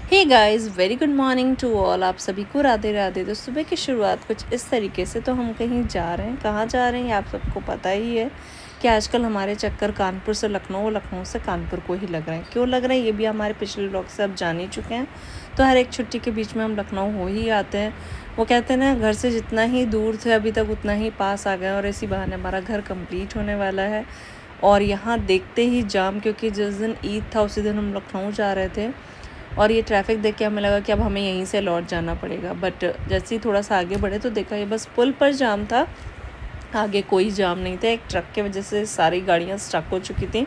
Hey guys, very good morning to all. आप सभी को राधे राधे। तो सुबह की शुरुआत कुछ इस तरीके से, तो हम कहीं जा रहे हैं। कहाँ जा रहे हैं ये आप सबको पता ही है कि आजकल हमारे चक्कर कानपुर से लखनऊ, लखनऊ से कानपुर को ही लग रहे हैं। क्यों लग रहे हैं ये भी हमारे पिछले ब्लॉग से आप जान ही चुके हैं। तो हर एक छुट्टी के बीच में हम लखनऊ हो ही आते हैं। वो कहते हैं ना, घर से जितना ही दूर थे अभी तक उतना ही पास आ गए, और इसी बहाने हमारा घर कंप्लीट होने वाला है। और यहाँ देखते ही जाम, क्योंकि जिस दिन ईद था उसी दिन हम लखनऊ जा रहे थे, और ये ट्रैफिक देख के हमें लगा कि अब हमें यहीं से लौट जाना पड़ेगा। बट जैसे ही थोड़ा सा आगे बढ़े तो देखा ये बस पुल पर जाम था, आगे कोई जाम नहीं था। एक ट्रक की वजह से सारी गाड़ियाँ स्टक हो चुकी थी।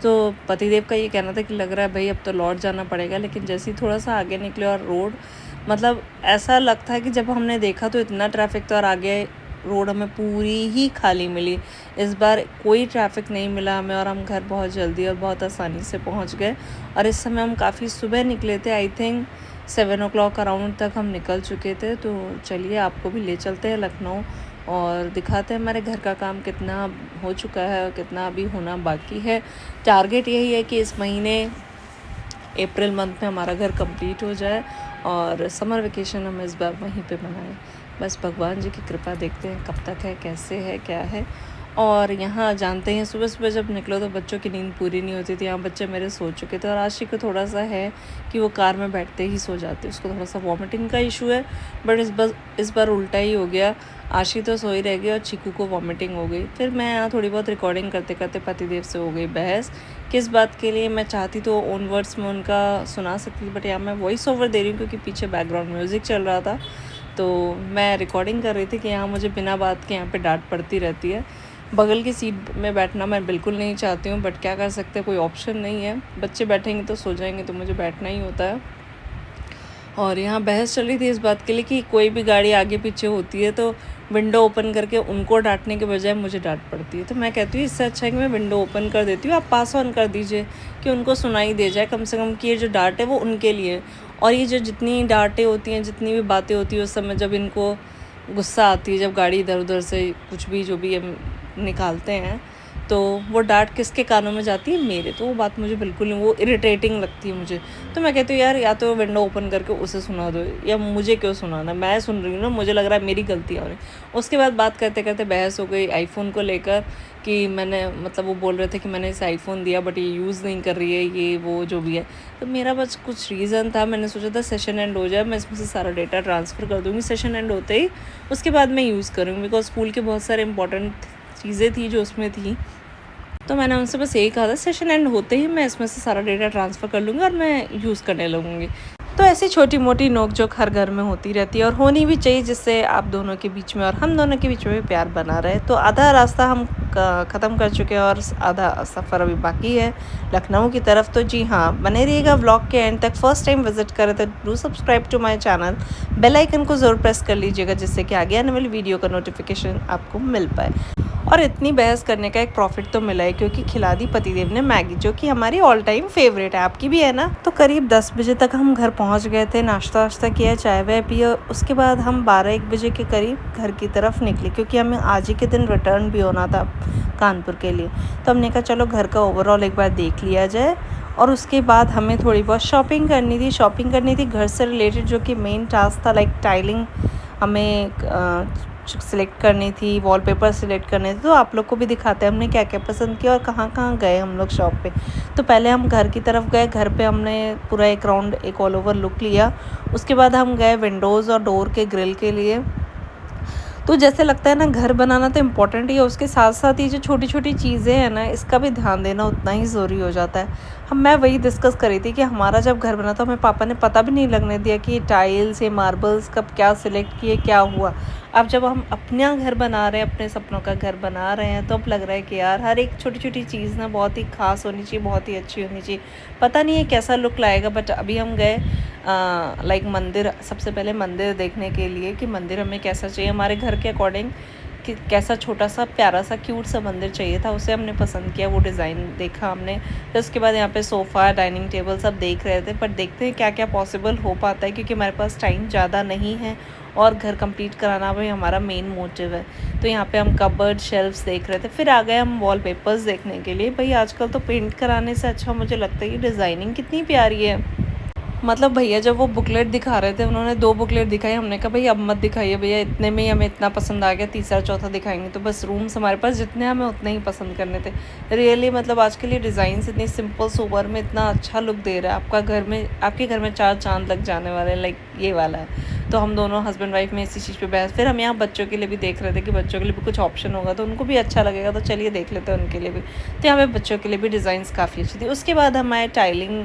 तो पतिदेव का ये कहना था कि लग रहा है भाई अब तो लौट जाना पड़ेगा। लेकिन जैसे ही थोड़ा सा आगे निकले और रोड, मतलब ऐसा लगता है कि जब हमने देखा तो इतना ट्रैफिक था, और आगे रोड हमें पूरी ही खाली मिली। इस बार कोई ट्रैफिक नहीं मिला हमें, और हम घर बहुत जल्दी और बहुत आसानी से पहुंच गए। और इस समय हम काफ़ी सुबह निकले थे, आई थिंक 7 o'clock अराउंड तक हम निकल चुके थे। तो चलिए आपको भी ले चलते हैं लखनऊ, और दिखाते हैं हमारे घर का काम कितना हो चुका है और कितना अभी होना बाकी है। टारगेट यही है कि इस महीने अप्रैल मंथ में हमारा घर कंप्लीट हो जाए, और समर वेकेशन हम इस बार वहीं पे मनाएं। बस भगवान जी की कृपा, देखते हैं कब तक है, कैसे है, क्या है। और यहाँ जानते हैं सुबह सुबह जब निकलो तो बच्चों की नींद पूरी नहीं होती थी। यहाँ बच्चे मेरे सो चुके थे, और आशी को थोड़ा सा है कि वो कार में बैठते ही सो जाते, उसको थोड़ा सा वॉमिटिंग का इशू है। बट इस बार उल्टा ही हो गया। आशी तो सोई रह गई और चीकू को वॉमिटिंग हो गई। फिर मैं यहाँ थोड़ी बहुत रिकॉर्डिंग करते करते पतिदेव से हो गई बहस, किस बात के लिए। मैं चाहती तो ओन वर्ड्स में उनका सुना सकती थी, बट यहाँ मैं वॉइस ओवर दे रही हूँ क्योंकि पीछे बैकग्राउंड म्यूज़िक चल रहा था। तो मैं रिकॉर्डिंग कर रही थी कि यहाँ मुझे बिना बात के यहाँ पे डांट पड़ती रहती है। बगल की सीट में बैठना मैं बिल्कुल नहीं चाहती हूँ, बट क्या कर सकते हैं, कोई ऑप्शन नहीं है। बच्चे बैठेंगे तो सो जाएंगे, तो मुझे बैठना ही होता है। और यहाँ बहस चल रही थी इस बात के लिए कि कोई भी गाड़ी आगे पीछे होती है तो विंडो ओपन करके उनको डांटने के बजाय मुझे डांट पड़ती है। तो मैं कहती हूँ इससे अच्छा है कि मैं विंडो ओपन कर देती हूँ, आप पास ऑन कर दीजिए कि उनको सुनाई दे जाए कम से कम, कि ये जो डांट है वो उनके लिए। और ये जो जितनी डांटें होती हैं, जितनी भी बातें होती हैं उस समय जब इनको गुस्सा आती है, जब गाड़ी इधर उधर से कुछ भी जो भी हम निकालते हैं, तो वो डांट किसके कानों में जाती है, मेरे। तो वो बात मुझे बिल्कुल नहीं, वो इरिटेटिंग लगती है मुझे। तो मैं कहती हूँ यार, या तो विंडो ओपन करके उसे सुना दो, या मुझे क्यों सुनाना, मैं सुन रही हूँ ना, मुझे लग रहा है मेरी गलती हो रही। उसके बाद बात करते करते बहस हो गई आईफोन को लेकर, कि मैंने, मतलब वो बोल रहे थे कि मैंने इसे आईफोन दिया बट ये यूज़ नहीं कर रही है, ये वो जो भी है। तो मेरा बस कुछ रीज़न था, मैंने सोचा था सेशन एंड हो जाए, मैं इसमें से सारा डेटा ट्रांसफ़र कर दूँगी सेशन एंड होते ही, उसके बाद मैं यूज़ करूँगी। बिकॉज स्कूल के बहुत सारे इंपॉर्टेंट चीज़ें थी जो उसमें थी। तो मैंने उनसे बस यही कहा था सेशन एंड होते ही मैं इसमें से सारा डेटा ट्रांसफ़र कर लूँगी और मैं यूज़ करने लगूँगी। तो ऐसी छोटी मोटी नोक-झोंक हर घर में होती रहती है, और होनी भी चाहिए, जिससे आप दोनों के बीच में और हम दोनों के बीच में भी प्यार बना रहे। तो आधा रास्ता हम ख़त्म कर चुके हैं, और आधा सफ़र अभी बाकी है लखनऊ की तरफ। तो जी हाँ, बने रहिएगा व्लॉग के एंड तक। फर्स्ट टाइम विज़िट करें तो do subscribe to my channel, bell icon को ज़रूर प्रेस कर लीजिएगा, जिससे कि आगे आने वाली वीडियो का नोटिफिकेशन आपको मिल पाए। और इतनी बहस करने का एक प्रॉफिट तो मिला है, क्योंकि खिला दी पतिदेव ने मैगी, जो कि हमारी ऑल टाइम फेवरेट है, आपकी भी है ना। तो करीब 10 बजे तक हम घर पहुंच गए थे, नाश्ता वाश्ता किया, चाय वाय पिया। उसके बाद हम 12-1 बजे के करीब घर की तरफ निकले, क्योंकि हमें आज ही के दिन रिटर्न भी होना था कानपुर के लिए। तो हमने कहा चलो घर का ओवरऑल एक बार देख लिया जाए। और उसके बाद हमें थोड़ी बहुत शॉपिंग करनी थी घर से रिलेटेड, जो कि मेन टास्क था। लाइक टाइलिंग हमें सिलेक्ट करनी थी, वॉलपेपर सिलेक्ट करने थे। तो आप लोग को भी दिखाते हैं हमने क्या क्या पसंद किया और कहाँ कहाँ गए हम लोग शॉप पे। तो पहले हम घर की तरफ गए, घर पे हमने पूरा एक राउंड, एक ऑल ओवर लुक लिया। उसके बाद हम गए विंडोज़ और डोर के ग्रिल के लिए। तो जैसे लगता है ना, घर बनाना तो इम्पोर्टेंट ही है, उसके साथ साथ ये जो छोटी छोटी चीज़ें हैं ना, इसका भी ध्यान देना उतना ही ज़रूरी हो जाता है। मैं वही डिस्कस कर रही थी कि हमारा जब घर बना था, हमें पापा ने पता भी नहीं लगने दिया कि ये टाइल्स, ये मार्बल्स कब क्या सिलेक्ट किए, क्या हुआ। अब जब हम अपना घर बना रहे हैं, अपने सपनों का घर बना रहे हैं, तो अब लग रहा है कि यार हर एक छोटी छोटी चीज़ ना बहुत ही ख़ास होनी चाहिए, बहुत ही अच्छी होनी चाहिए। पता नहीं है कैसा लुक लाएगा, बट अभी हम गए लाइक मंदिर, सबसे पहले मंदिर देखने के लिए कि मंदिर हमें कैसा चाहिए, हमारे घर के अकॉर्डिंग, कि कैसा छोटा सा प्यारा सा क्यूट सा मंदिर चाहिए था। उसे हमने पसंद किया, वो डिज़ाइन देखा हमने। फिर उसके बाद यहाँ पे सोफ़ा, डाइनिंग टेबल सब देख रहे थे, पर देखते हैं क्या क्या पॉसिबल हो पाता है, क्योंकि हमारे पास टाइम ज़्यादा नहीं है और घर कंप्लीट कराना भी हमारा मेन मोटिव है। तो यहाँ पे हम कबर्ड, शेल्फ्स देख रहे थे। फिर आ गए हम वॉलपेपर्स देखने के लिए। भाई आजकल तो पेंट कराने से अच्छा मुझे लगता है ये डिज़ाइनिंग कितनी प्यारी है। मतलब भैया जब वो बुकलेट दिखा रहे थे, उन्होंने 2 बुकलेट दिखाई, हमने कहा भई अब मत दिखाइए भैया, इतने में ही हमें इतना पसंद आ गया, तीसरा चौथा दिखाएँगे। तो बस रूम्स हमारे पास जितने हमें उतने ही पसंद करने थे। रियली मतलब आजकल ये डिज़ाइन्स इतनी सिंपल सोबर में इतना अच्छा लुक दे रहा है, आपके घर में 4 चाँद लग जाने वाले हैं, लाइक ये वाला है। तो हम दोनों हस्बैंड वाइफ में इसी चीज़ पे बहस, फिर हम यहाँ बच्चों के लिए भी देख रहे थे कि बच्चों के लिए भी कुछ ऑप्शन होगा तो उनको भी अच्छा लगेगा, तो चलिए देख लेते हैं उनके लिए भी। तो यहाँ पे बच्चों के लिए भी डिज़ाइंस काफ़ी अच्छी थी। उसके बाद हम आए टाइलिंग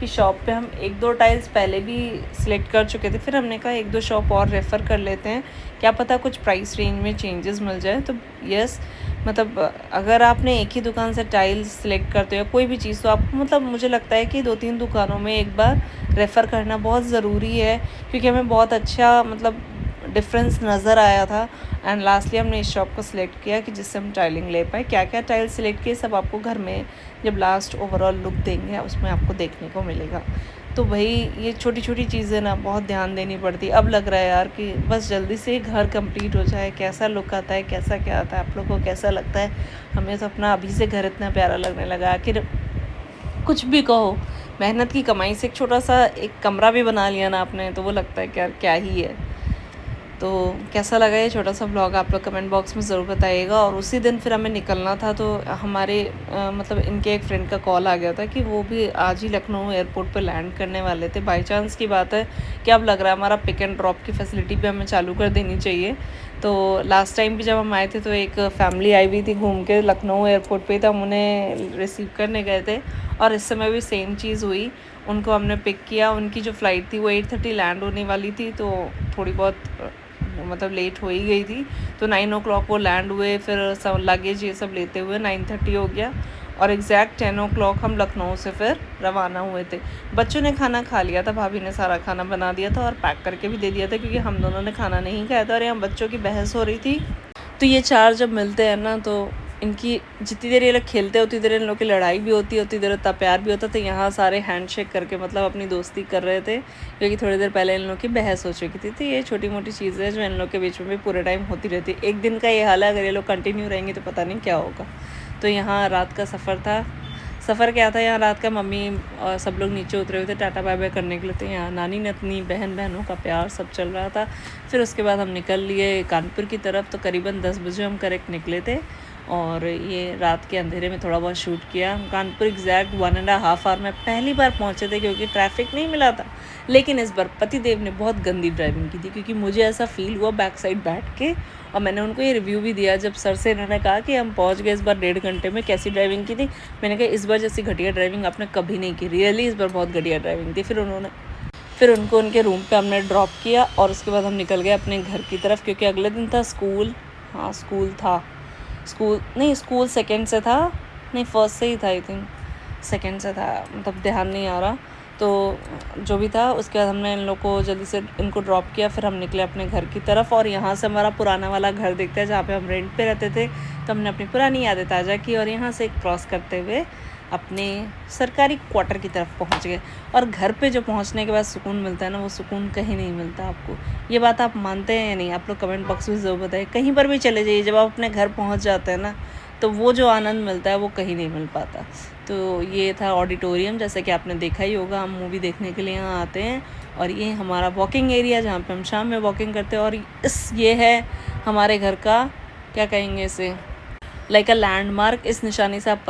की शॉप पे। हम 1-2 टाइल्स पहले भी सिलेक्ट कर चुके थे, फिर हमने कहा 1-2 शॉप और रेफ़र कर लेते हैं, क्या पता कुछ प्राइस रेंज में चेंजेस मिल जाए। तो यस, मतलब अगर आपने एक ही दुकान से टाइल्स सिलेक्ट करते हो या कोई भी चीज़, तो आपको मतलब मुझे लगता है कि 2-3 दुकानों में एक बार रेफ़र करना बहुत ज़रूरी है, क्योंकि हमें बहुत अच्छा मतलब डिफरेंस नज़र आया था। एंड लास्टली हमने इस शॉप को सिलेक्ट किया कि जिससे हम टाइलिंग ले पाए। क्या क्या टाइल सिलेक्ट किए सब आपको घर में जब लास्ट ओवरऑल लुक देंगे उसमें आपको देखने को मिलेगा। तो भाई ये छोटी छोटी चीज़ें ना बहुत ध्यान देनी पड़ती। अब लग रहा है यार कि बस जल्दी से घर कंप्लीट हो जाए। कैसा लुक आता है, कैसा क्या आता है, आप लोग को कैसा लगता है? हमें तो अपना अभी से घर इतना प्यारा लगने लगा। आखिर कुछ भी कहो, मेहनत की कमाई से एक छोटा सा एक कमरा भी बना लिया ना आपने, तो वो लगता है कि यार क्या ही है। तो कैसा लगा ये छोटा सा ब्लॉग आप लोग कमेंट बॉक्स में ज़रूर बताइएगा। और उसी दिन फिर हमें निकलना था, तो हमारे मतलब इनके एक फ्रेंड का कॉल आ गया था कि वो भी आज ही लखनऊ एयरपोर्ट पर लैंड करने वाले थे। बाई चांस की बात है कि अब लग रहा है हमारा पिक एंड ड्रॉप की फैसिलिटी भी हमें चालू कर देनी चाहिए। तो लास्ट टाइम भी जब हम आए थे तो एक फैमिली आई हुई थी घूम के लखनऊ एयरपोर्ट पे, तो हम उन्हें रिसीव करने गए थे और इस समय भी सेम चीज़ हुई। उनको हमने पिक किया, उनकी जो फ़्लाइट थी वो 8:30 लैंड होने वाली थी, तो थोड़ी बहुत मतलब लेट हो ही गई थी। तो 9 o'clock वो लैंड हुए, फिर सब लगेज ये सब लेते हुए 9:30 हो गया और एग्जैक्ट 10 o'clock हम लखनऊ से फिर रवाना हुए थे। बच्चों ने खाना खा लिया था, भाभी ने सारा खाना बना दिया था और पैक करके भी दे दिया था, क्योंकि हम दोनों ने खाना नहीं खाया था और यहाँ बच्चों की बहस हो रही थी। तो ये 4 जब मिलते हैं ना, तो इनकी जितनी देर ये लोग खेलते हैं उतनी देर इन लोग की लड़ाई भी होती है, उतनी देर उतना प्यार भी होता है। तो यहाँ सारे हैंडशेक करके मतलब अपनी दोस्ती कर रहे थे, क्योंकि थोड़ी देर पहले इन लोग की बहस हो चुकी थी। तो ये छोटी मोटी चीज़ें हैं जो इन लोग के बीच में भी पूरे टाइम होती रहती है। एक दिन का ये हाल है, अगर ये लोग कंटिन्यू रहेंगे तो पता नहीं क्या होगा। तो यहाँ रात का सफ़र क्या था, यहाँ रात का मम्मी और सब लोग नीचे उतरे हुए थे टाटा बाय बाय करने के लिए। तो यहाँ नानी नतनी बहनों का प्यार सब चल रहा था। फिर उसके बाद हम निकल लिए कानपुर की तरफ। तो करीबन 10 बजे हम करेक्ट निकले थे और ये रात के अंधेरे में थोड़ा बहुत शूट किया। कानपुर एग्जैक्ट 1.5 आवर में पहली बार पहुँचे थे, क्योंकि ट्रैफिक नहीं मिला था। लेकिन इस बार पतिदेव ने बहुत गंदी ड्राइविंग की थी, क्योंकि मुझे ऐसा फील हुआ बैक साइड बैठ के, और मैंने उनको ये रिव्यू भी दिया जब सर से इन्होंने कहा कि हम पहुंच गए इस बार 1.5 घंटे में, कैसी ड्राइविंग की थी। मैंने कहा इस बार जैसी घटिया ड्राइविंग आपने कभी नहीं की, रियली इस बार बहुत घटिया ड्राइविंग थी। फिर उनको उनके रूम पे हमने ड्रॉप किया और उसके बाद हम निकल गए अपने घर की तरफ, क्योंकि अगले दिन था स्कूल। हाँ स्कूल सेकेंड से था, नहीं फर्स्ट से ही था, आई थिंक सेकेंड से था, मतलब ध्यान नहीं आ रहा। तो जो भी था उसके बाद हमने इन लोग को जल्दी से इनको ड्रॉप किया, फिर हम निकले अपने घर की तरफ। और यहाँ से हमारा पुराना वाला घर दिखता है जहाँ पे हम रेंट पे रहते थे। तो हमने अपनी पुरानी यादें ताज़ा की और यहाँ से क्रॉस करते हुए अपने सरकारी क्वार्टर की तरफ पहुँच गए। और घर पे जो पहुँचने के बाद सुकून मिलता है ना, वो सुकून कहीं नहीं मिलता आपको। ये बात आप मानते हैं या नहीं, आप लोग कमेंट बॉक्स में ज़रूर बताइए। कहीं पर भी चले जाइए, जब आप अपने घर पहुँच जाते हैं ना, तो वो जो आनंद मिलता है वो कहीं नहीं मिल पाता। तो ये था ऑडिटोरियम, जैसे कि आपने देखा ही होगा, हम मूवी देखने के लिए यहाँ आते हैं। और ये हमारा वॉकिंग एरिया जहाँ पे हम शाम में वॉकिंग करते हैं। और ये है हमारे घर का, क्या कहेंगे इसे, लाइक अ लैंडमार्क। इस निशानी से आप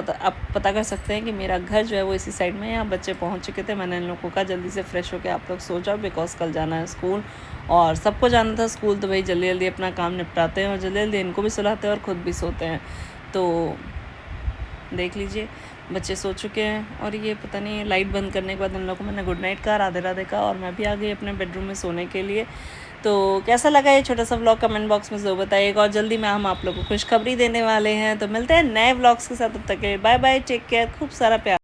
पता कर सकते हैं कि मेरा घर जो है वो इसी साइड में है। यहाँ बच्चे पहुँच चुके थे, मैंने इन लोगों को कहा जल्दी से फ्रेश होकर आप लोग सो जाओ, बिकॉज कल जाना है स्कूल। और सबको जाना था स्कूल, तो भाई जल्दी जल्दी अपना काम निपटाते हैं और जल्दी जल्दी इनको भी सुलाते हैं और ख़ुद भी सोते हैं। तो देख लीजिए बच्चे सो चुके हैं। और ये पता नहीं लाइट बंद करने के बाद इन लोगों को मैंने गुड नाइट कहा, राधे राधे कहा, और मैं भी आ गई अपने बेडरूम में सोने के लिए। तो कैसा लगा ये छोटा सा व्लॉग कमेंट बॉक्स में ज़रूर बताइएगा। और जल्दी में हम आप लोगों को खुशखबरी देने वाले हैं। तो मिलते हैं नए व्लॉग्स के साथ, तब तक के लिए बाय बाय, टेक केयर, खूब सारा प्यार।